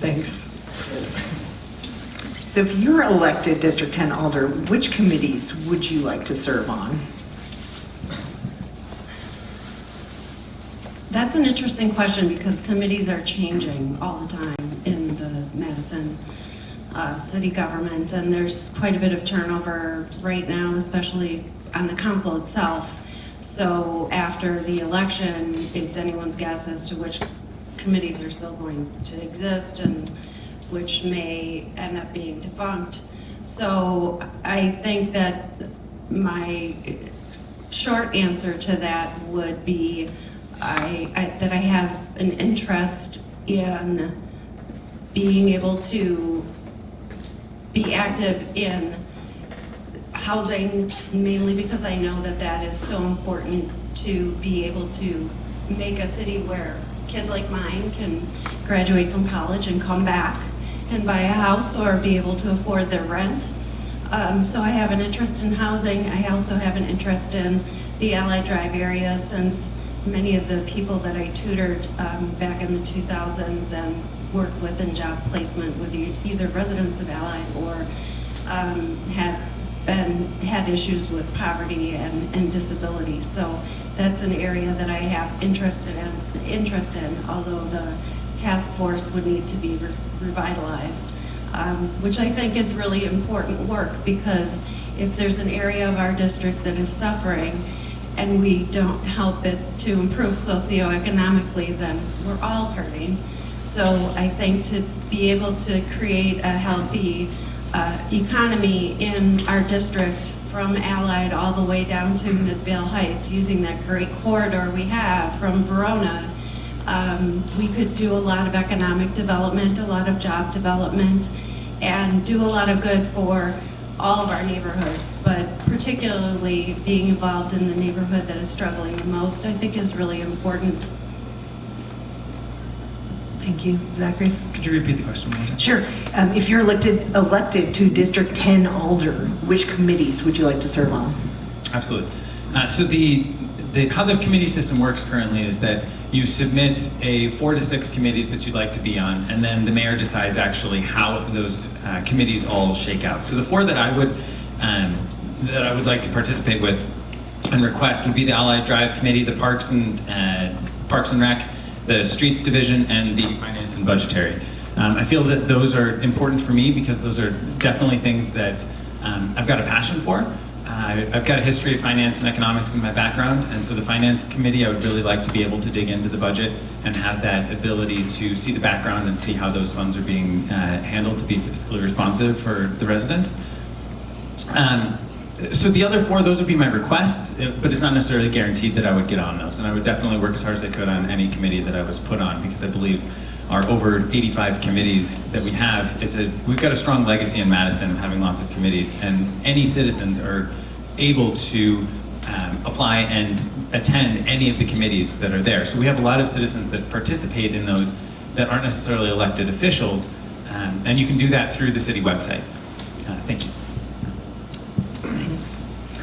Thanks. So if you're elected District 10 Alder, which committees would you like to serve on? That's an interesting question because committees are changing all the time in the Madison city government, and there's quite a bit of turnover right now, especially on the council itself. So after the election, it's anyone's guess as to which committees are still going to exist and which may end up being defunct. So I think that my short answer to that would be that I have an interest in being able to be active in housing, mainly because I know that that is so important to be able to make a city where kids like mine can graduate from college and come back and buy a house or be able to afford their rent. So I have an interest in housing. I also have an interest in the Allied Drive area, since many of the people that I tutored back in the 2000s and worked with in job placement with either residents of Allied or had issues with poverty and disability. So that's an area that I have interest in, although the task force would need to be revitalized, which I think is really important work, because if there's an area of our district that is suffering and we don't help it to improve socioeconomically, then we're all hurting. So I think to be able to create a healthy economy in our district, from Allied all the way down to Midvale Heights, using that great corridor we have from Verona, we could do a lot of economic development, a lot of job development, and do a lot of good for all of our neighborhoods, but particularly being involved in the neighborhood that is struggling the most, I think, is really important. Thank you. Zachary? Could you repeat the question, Melissa? Sure. If you're elected to District 10 Alder, which committees would you like to serve on? Absolutely. So how the committee system works currently is that you submit 4 to 6 committees that you'd like to be on, and then the mayor decides actually how those committees all shake out. So the 4 that I would like to participate with and request would be the Allied Drive Committee, the Parks and Rec, the Streets Division, and the Finance and Budgetary. I feel that those are important for me because those are definitely things that I've got a passion for. I've got a history of finance and economics in my background, and so the Finance Committee, I would really like to be able to dig into the budget and have that ability to see the background and see how those funds are being handled to be fiscally responsive for the residents. So the other 4, those would be my requests, but it's not necessarily guaranteed that I would get on those, and I would definitely work as hard as I could on any committee that I was put on, because I believe our over 85 committees that we have, we've got a strong legacy in Madison of having lots of committees, and any citizens are able to apply and attend any of the committees that are there. So we have a lot of citizens that participate in those that aren't necessarily elected officials, and you can do that through the city website. Thank you.